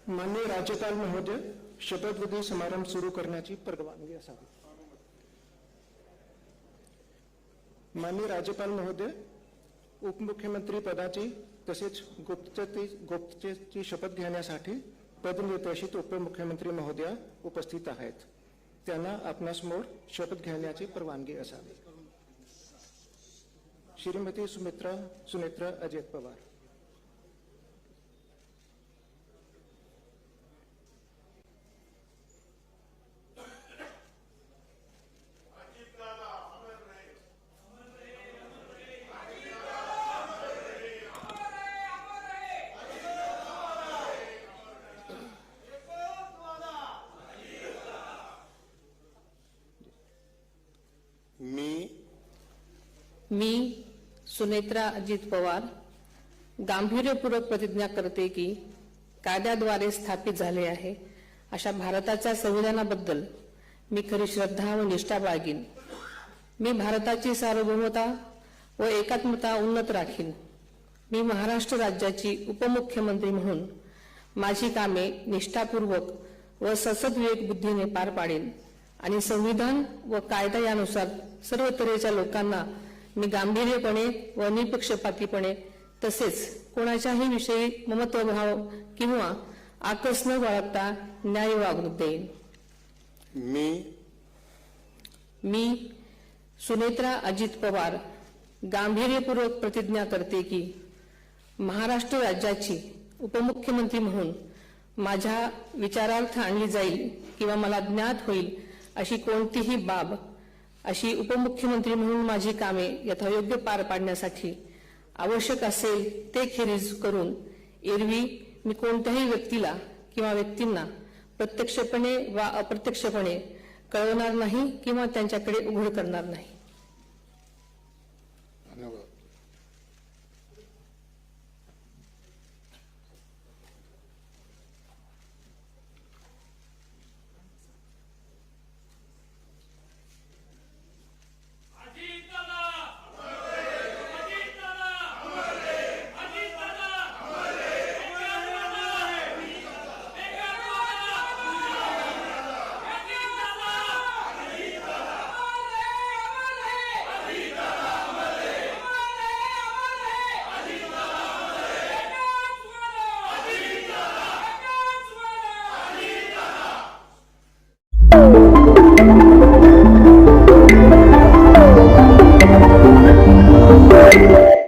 माननीय राज्यपाल महोदय, शपथविधी समारंभ सुरू करण्याची परवानगी असावी. माननीय राज्यपाल महोदय, उपमुख्यमंत्री पदाची तसेच गुप्ततेची शपथ घेण्यासाठी पदनिर्देशित उपमुख्यमंत्री महोदया उपस्थित आहेत. त्यांना आपणासमोर शपथ घेण्याची परवानगी असावी. श्रीमती सुनेत्रा अजित पवार. मी सुनेत्रा अजित पवार गांभीर्यपूर्वक प्रतिज्ञा करते की कायद्याद्वारे स्थापित झाले आहे अशा भारताच्या संविधानाबद्दल मी खरी श्रद्धा व निष्ठा बाळगीन. मी भारताची सार्वभौमता व एकात्मता उन्नत राखीन. मी महाराष्ट्र राज्याची उपमुख्यमंत्री म्हणून माझी कामे निष्ठापूर्वक व सद्विवेक बुद्धीने पार पाडेन आणि संविधान व कायदा यानुसार सर्व तऱ्हेच्या लोकांना मी गांभीर्यपणे व निपक्षपातीपणे तसेच कोणाच्याही विषयी ममत्वभाव किंवा आकस न बाळगता न्याय वागणूक देईन. मी सुनेत्रा अजित पवार गांभीर्यपूर्वक प्रतिज्ञा करते की महाराष्ट्र राज्याची उपमुख्यमंत्री म्हणून माझ्या विचारार्थ आणली जाईल किंवा मला ज्ञात होईल अशी कोणतीही बाब अशी उपमुख्यमंत्री म्हणून माझी कामे यथायोग्य पार पाडण्यासाठी आवश्यक असेल ते खेरीज करून एरवी मी कोणत्याही व्यक्तीला किंवा व्यक्तींना प्रत्यक्षपणे वा अप्रत्यक्षपणे कळवणार नाही किंवा त्यांच्याकडे उघड करणार नाही. धन्यवाद.